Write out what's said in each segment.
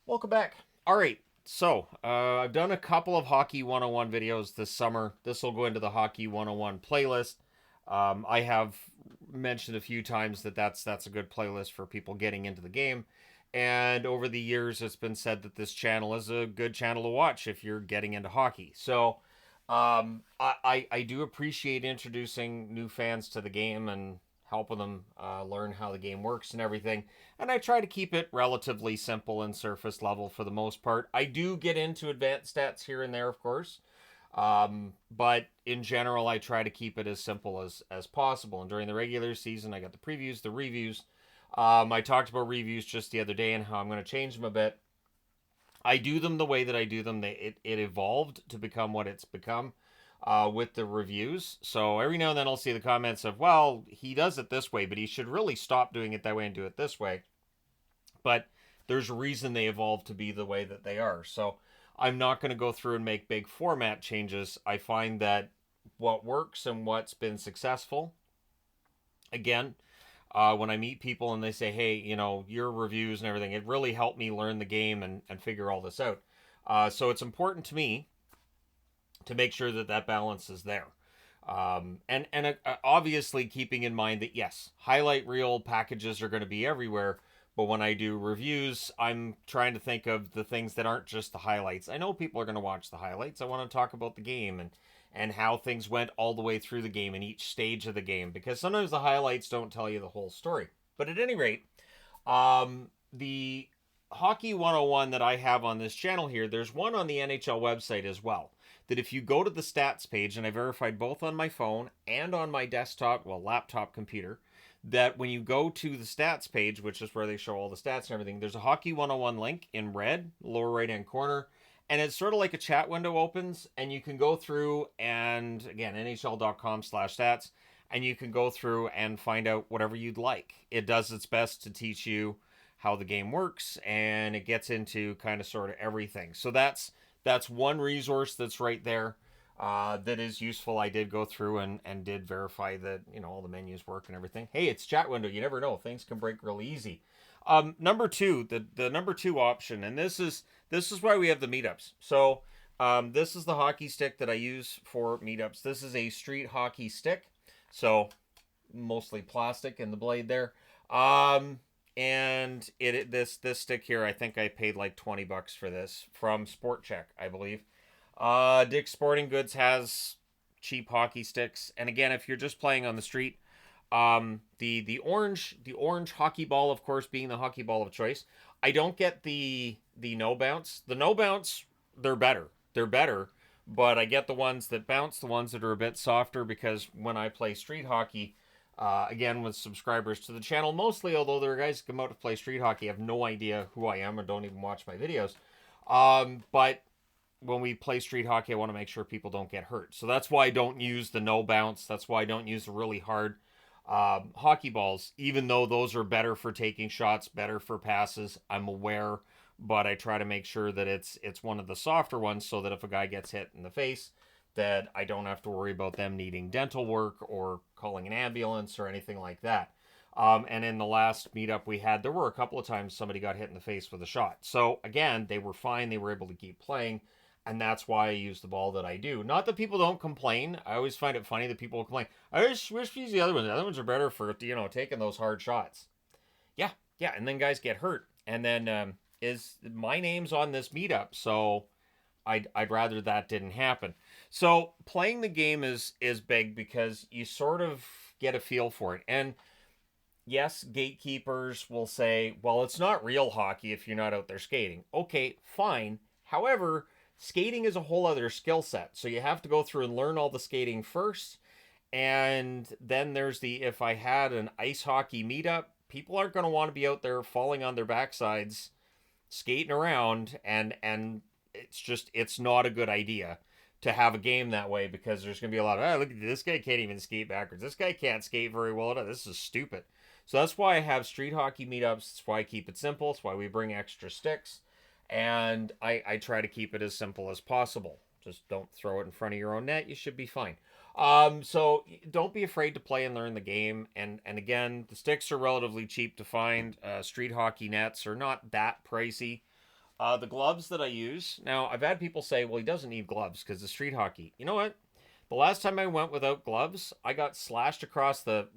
Welcome back. All right, so I've done a couple of Hockey 101 videos this summer. This will go into the Hockey 101 playlist. I have mentioned a few times that that's a good playlist for people getting into the game. And over the years, it's been said that this channel is a good channel to watch if you're getting into hockey. So I do appreciate introducing new fans to the game and helping them learn how the game works and everything. And I try to keep it relatively simple and surface level for the most part. I do get into advanced stats here and there, of course. But in general, I try to keep it as simple as possible. And during the regular season, I got the previews, the reviews. I talked about reviews just the other day and how I'm going to change them a bit. I do them the way that I do them. It evolved to become what it's become with the reviews. So every now and then I'll see the comments of, well, he does it this way, but he should really stop doing it that way and do it this way. But there's a reason they evolved to be the way that they are. So I'm not going to go through and make big format changes. I find that what works and what's been successful, again, when I meet people and they say, hey, your reviews and everything, it really helped me learn the game and figure all this out. So it's important to me to make sure that that balance is there. And obviously keeping in mind that, yes, highlight reel packages are going to be everywhere. But when I do reviews, I'm trying to think of the things that aren't just the highlights. I know people are going to watch the highlights. I want to talk about the game and how things went all the way through the game and each stage of the game, because sometimes the highlights don't tell you the whole story. But at any rate, the Hockey 101 that I have on this channel here, there's one on the NHL website as well. That if you go to the stats page, and I verified both on my phone and on my desktop, well, laptop computer, that when you go to the stats page, which is where they show all the stats and everything, there's a Hockey 101 link in red, lower right hand corner. And it's sort of like a chat window opens, and you can go through and, again, nhl.com/stats, and you can go through and find out whatever you'd like. It does its best to teach you how the game works, and it gets into kind of sort of everything. So that's one resource that's right there that is useful. I did go through and did verify that all the menus work and everything. Hey, it's chat window. You never know; things can break really easy. Number two, the number two option, and this is why we have the meetups. So this is the hockey stick that I use for meetups. This is a street hockey stick, so mostly plastic in the blade there. And this stick here, I think I paid like $20 for this from Sport Check, I believe. Dick's Sporting Goods has cheap hockey sticks, and again, if you're just playing on the street, the orange hockey ball, of course, being the hockey ball of choice. I don't get the no bounce. The no bounce, they're better. They're better, but I get the ones that bounce, the ones that are a bit softer, because when I play street hockey, again, with subscribers to the channel, mostly, although there are guys who come out to play street hockey, have no idea who I am or don't even watch my videos. But when we play street hockey, I want to make sure people don't get hurt. So that's why I don't use the no bounce. That's why I don't use the really hard hockey balls, even though those are better for taking shots, better for passes. I'm aware, but I try to make sure that it's one of the softer ones, so that if a guy gets hit in the face, that I don't have to worry about them needing dental work or calling an ambulance or anything like that. And in the last meetup we had, there were a couple of times somebody got hit in the face with a shot. So again, they were fine. They were able to keep playing. And that's why I use the ball that I do. Not that people don't complain. I always find it funny that people complain. I just wish we use the other ones. The other ones are better for taking those hard shots. Yeah, yeah. And then guys get hurt. And then is my name's on this meetup, so I'd rather that didn't happen. So playing the game is big because you sort of get a feel for it. And yes, gatekeepers will say, well, it's not real hockey if you're not out there skating. Okay, fine. However, skating is a whole other skill set. So you have to go through and learn all the skating first. And then there's the, if I had an ice hockey meetup, people aren't going to want to be out there falling on their backsides, skating around, and it's not a good idea to have a game that way, because there's going to be a lot of, oh, look, this guy can't even skate backwards. This guy can't skate very well. This is stupid. So that's why I have street hockey meetups. That's why I keep it simple. That's why we bring extra sticks. And I try to keep it as simple as possible. Just don't throw it in front of your own net. You should be fine. So don't be afraid to play and learn the game. And again, the sticks are relatively cheap to find. Street hockey nets are not that pricey. The gloves that I use now, I've had people say, "Well, he doesn't need gloves because it's street hockey." You know what? The last time I went without gloves, I got slashed across the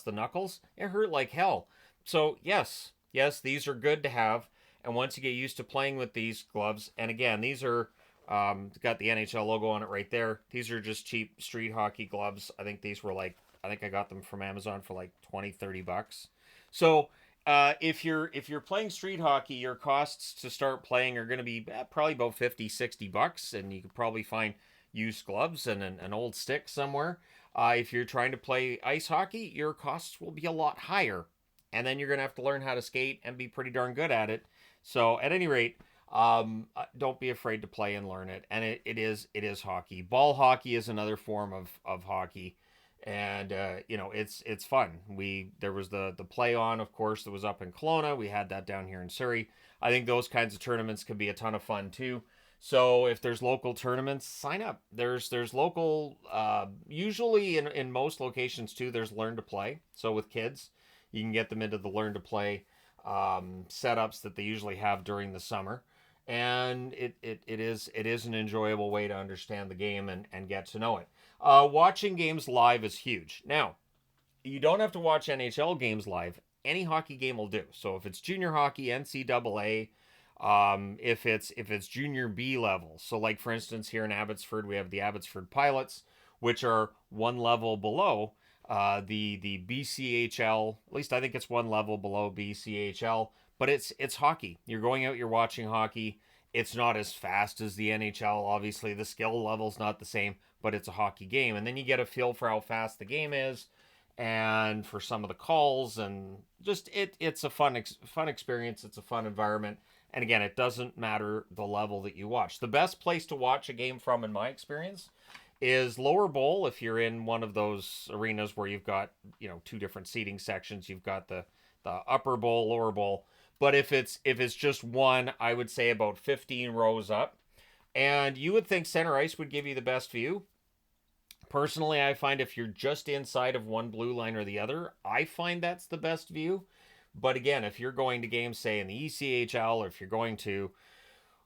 knuckles. It hurt like hell. So yes, these are good to have. And once you get used to playing with these gloves, and again, these are got the NHL logo on it right there. These are just cheap street hockey gloves. I think these were like I think I got them from Amazon for like 20-30 bucks. So if you're playing street hockey, your costs to start playing are going to be probably about 50-60 bucks, and you could probably find used gloves and an old stick somewhere. If you're trying to play ice hockey, your costs will be a lot higher, and then you're going to have to learn how to skate and be pretty darn good at it. So at any rate, don't be afraid to play and learn it. And it is hockey. Ball hockey is another form of hockey, and it's fun. There was the play on, of course, that was up in Kelowna. We had that down here in Surrey. I think those kinds of tournaments can be a ton of fun too. So if there's local tournaments, sign up. There's local, usually in most locations too. There's learn to play. So with kids, you can get them into the learn to play setups that they usually have during the summer, and it is an enjoyable way to understand the game and get to know it. Watching games live is huge. Now, you don't have to watch NHL games live. Any hockey game will do. So if it's junior hockey, NCAA, if it's junior B level. So like for instance, here in Abbotsford, we have the Abbotsford Pilots, which are one level below the BCHL. At least I think it's one level below BCHL. But it's hockey. You're going out, you're watching hockey. It's not as fast as the NHL. Obviously, the skill level's not the same, but it's a hockey game. And then you get a feel for how fast the game is, and for some of the calls, and just it's a fun experience. It's a fun environment. And again, it doesn't matter the level that you watch. The best place to watch a game from, in my experience, is lower bowl. If you're in one of those arenas where you've got two different seating sections, you've got the upper bowl, lower bowl. But if it's just one, I would say about 15 rows up. And you would think center ice would give you the best view. Personally, I find if you're just inside of one blue line or the other, I find that's the best view. But again, if you're going to games, say in the ECHL, or if you're going to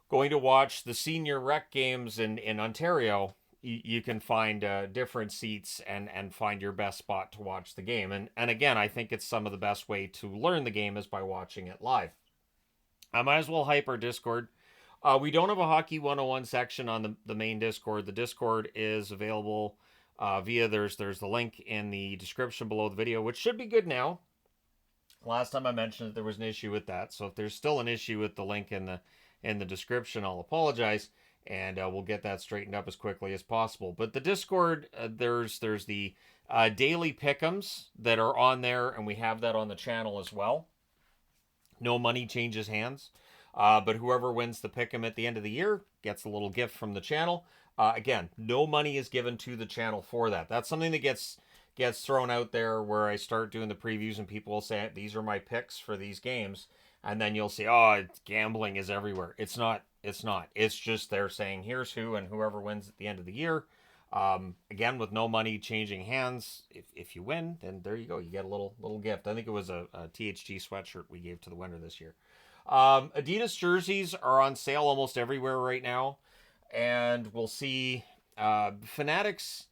watch the senior rec games in Ontario, you can find different seats and find your best spot to watch the game. And again, I think it's some of the best way to learn the game is by watching it live. I might as well hype our Discord. We don't have a Hockey 101 section on the main Discord. The Discord is available via there's the link in the description below the video, which should be good now. Last time I mentioned it, there was an issue with that. So if there's still an issue with the link in the description, I'll apologize, and we'll get that straightened up as quickly as possible. But the Discord, there's the daily pick'ems that are on there, and we have that on the channel as well. No money changes hands, but whoever wins the pick'em at the end of the year gets a little gift from the channel. Again, no money is given to the channel for that. That's something that gets thrown out there where I start doing the previews and people will say, these are my picks for these games. And then you'll see, gambling is everywhere. It's not. It's just they're saying, here's who, and whoever wins at the end of the year. Again, with no money changing hands, if you win, then there you go. You get a little gift. I think it was a THG sweatshirt we gave to the winner this year. Adidas jerseys are on sale almost everywhere right now. And we'll see Fanatics.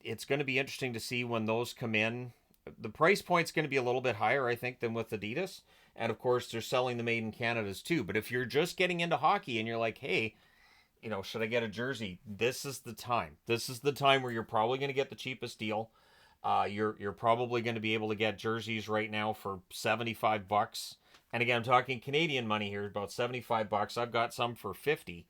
It's going to be interesting to see when those come in. The price point's going to be a little bit higher, I think, than with Adidas. And of course, they're selling the Made in Canadas too. But if you're just getting into hockey and you're like, hey, should I get a jersey? This is the time. This is the time where you're probably going to get the cheapest deal. You're probably going to be able to get jerseys right now for $75. And again, I'm talking Canadian money here, about $75. I've got some for $50.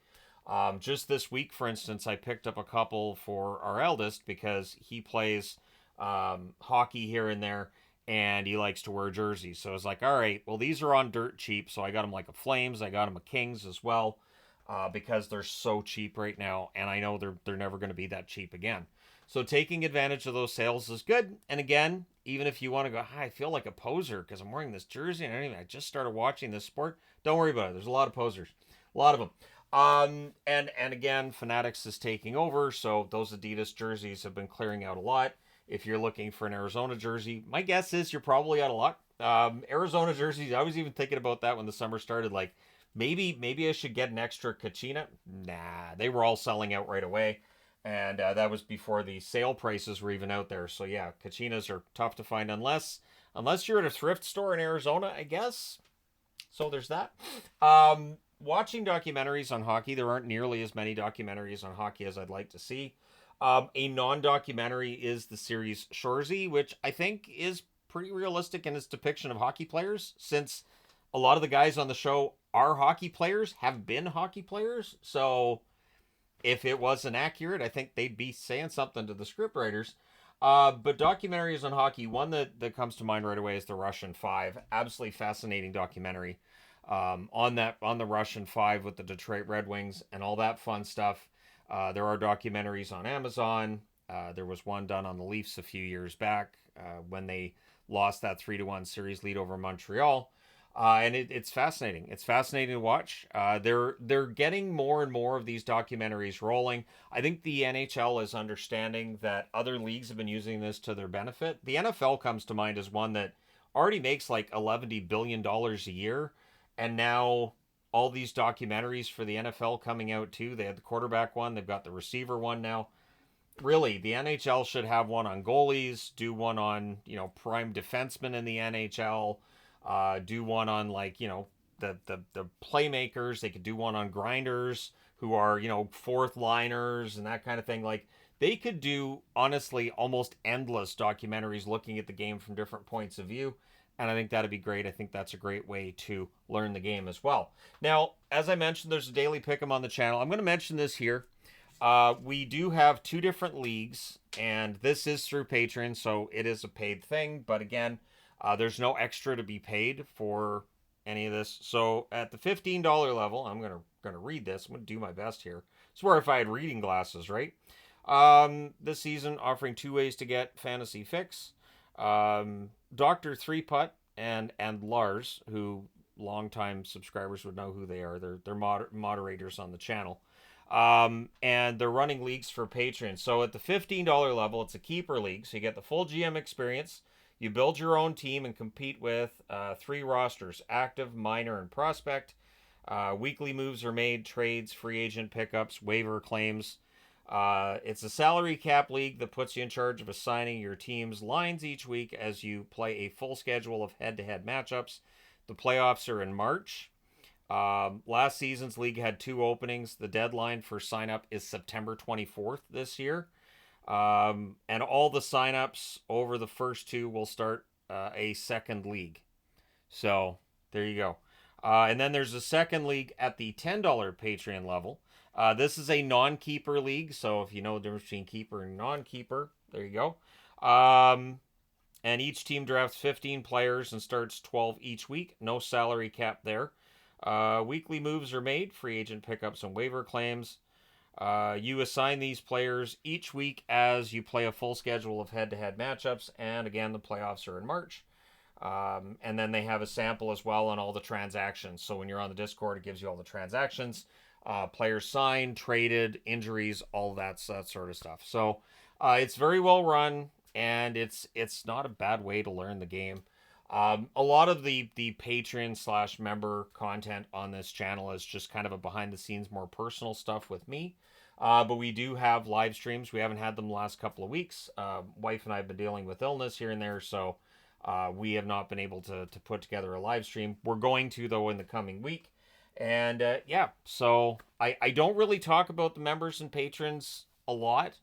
Just this week, for instance, I picked up a couple for our eldest because he plays hockey here and there, and he likes to wear jerseys. So I was like, all right, well, these are on dirt cheap. So I got him like a Flames. I got him a Kings as well because they're so cheap right now, and I know they're never going to be that cheap again. So taking advantage of those sales is good. And again, even if you want to go, I feel like a poser because I'm wearing this jersey and I just started watching this sport. Don't worry about it. There's a lot of posers, a lot of them. And again, Fanatics is taking over, so those Adidas jerseys have been clearing out a lot. If you're looking for an Arizona jersey, my guess is you're probably out of luck. Arizona jerseys, I was even thinking about that when the summer started, like maybe I should get an extra Kachina. Nah, they were all selling out right away, and that was before the sale prices were even out there. So yeah, Kachinas are tough to find unless you're at a thrift store in Arizona, I guess. So there's that. Watching documentaries on hockey, there aren't nearly as many documentaries on hockey as I'd like to see. A non-documentary is the series Shoresy, which I think is pretty realistic in its depiction of hockey players, since a lot of the guys on the show are hockey players, have been hockey players. So if it wasn't accurate, I think they'd be saying something to the scriptwriters. But documentaries on hockey, one that comes to mind right away is the Russian Five. Absolutely fascinating documentary on the Russian Five with the Detroit Red Wings and all that fun stuff. There are documentaries on Amazon. There was one done on the Leafs a few years back when they lost that 3-1 series lead over Montreal. And it's fascinating. It's fascinating to watch. They're getting more and more of these documentaries rolling. I think the NHL is understanding that other leagues have been using this to their benefit. The NFL comes to mind as one that already makes like $11 billion a year, and now all these documentaries for the NFL coming out too. They had the quarterback one. They've got the receiver one now. Really, the NHL should have one on goalies. Do one on prime defensemen in the NHL. Do one on the playmakers. They could do one on grinders who are fourth liners and that kind of thing. Like they could do honestly almost endless documentaries looking at the game from different points of view. And I think that'd be great. I think that's a great way to learn the game as well. Now, as I mentioned, there's a daily pick'em on the channel. I'm going to mention this here. We do have two different leagues, and this is through Patreon, so it is a paid thing. But again, there's no extra to be paid for any of this. So at the $15 level, I'm gonna read this. I'm gonna do my best here. Swear if I had reading glasses, right? This season offering two ways to get fantasy fix. Dr. Three Putt and Lars, who longtime subscribers would know who they are. They're moderators on the channel. And they're running leagues for patrons. So at the $15 level, it's a keeper league. So you get the full GM experience. You build your own team and compete with 3 rosters: active, minor, and prospect. Weekly moves are made: trades, free agent pickups, waiver claims. It's a salary cap league that puts you in charge of assigning your team's lines each week as you play a full schedule of head-to-head matchups. The playoffs are in March. Last season's league had 2 openings. The deadline for sign up is September 24th this year. And all the signups over the first 2 will start a second league. So there you go. And then there's a second league at the $10 Patreon level. This is a non-keeper league. So if you know the difference between keeper and non-keeper, there you go. And each team drafts 15 players and starts 12 each week. No salary cap there. Weekly moves are made: free agent pickups and waiver claims. You assign these players each week as you play a full schedule of head-to-head matchups, and again, the playoffs are in March. And then they have a sample as well on all the transactions. So when you're on the Discord, it gives you all the transactions, players signed, traded, injuries, all that sort of stuff. So it's very well run, and it's not a bad way to learn the game. A lot of the Patreon/member content on this channel is just kind of a behind-the-scenes, more personal stuff with me. But we do have live streams. We haven't had them the last couple of weeks. Wife and I have been dealing with illness here and there, so we have not been able to put together a live stream. We're going to, though, in the coming week. And yeah, so I don't really talk about the members and patrons a lot.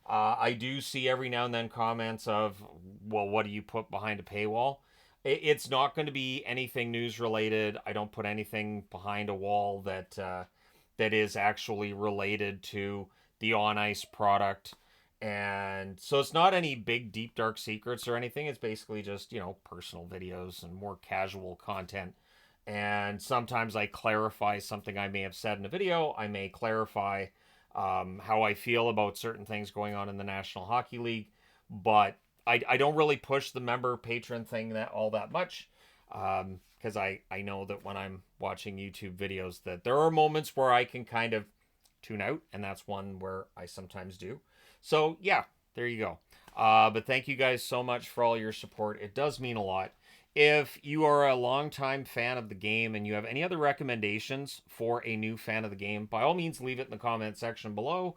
I do see every now and then comments of, well, what do you put behind a paywall? It's not going to be anything news related. I don't put anything behind a wall that is actually related to the On Ice product. And so it's not any big, deep, dark secrets or anything. It's basically just, personal videos and more casual content. And sometimes I clarify something I may have said in a video. I may clarify how I feel about certain things going on in the National Hockey League. But I don't really push the member patron thing all that much, because I know that when I'm watching YouTube videos that there are moments where I can kind of tune out, and that's one where I sometimes do. So yeah, there you go. But thank you guys so much for all your support. It does mean a lot. If you are a longtime fan of the game and you have any other recommendations for a new fan of the game, by all means, leave it in the comment section below.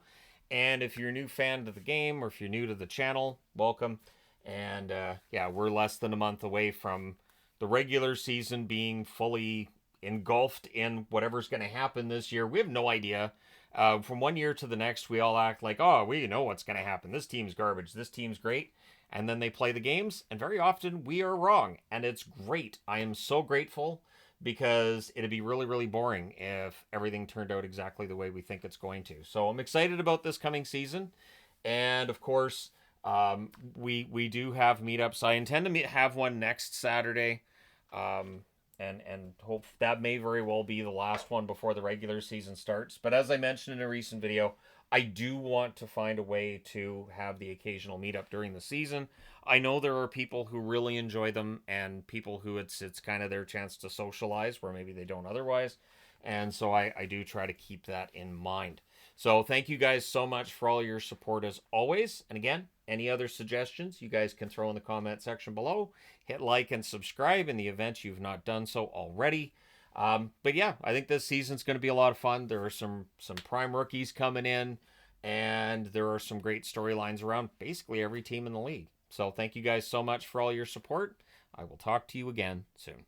And if you're a new fan of the game or if you're new to the channel, welcome. And yeah, we're less than a month away from the regular season being fully engulfed in whatever's going to happen this year. We have no idea. From one year to the next, we all act like, oh, we know what's going to happen. This team's garbage. This team's great. And then they play the games, and very often we are wrong. And it's great. I am so grateful because it'd be really, really boring if everything turned out exactly the way we think it's going to. So I'm excited about this coming season. And of course, we do have meetups. I intend to have one next Saturday. Um, and hope that may very well be the last one before the regular season starts. But as I mentioned in a recent video, I do want to find a way to have the occasional meetup during the season. I know there are people who really enjoy them and people who it's kind of their chance to socialize where maybe they don't otherwise. And so I do try to keep that in mind. So thank you guys so much for all your support as always. And again, any other suggestions you guys can throw in the comment section below. Hit like and subscribe in the event you've not done so already. But yeah, I think this season's going to be a lot of fun. There are some prime rookies coming in, and there are some great storylines around basically every team in the league. So thank you guys so much for all your support. I will talk to you again soon.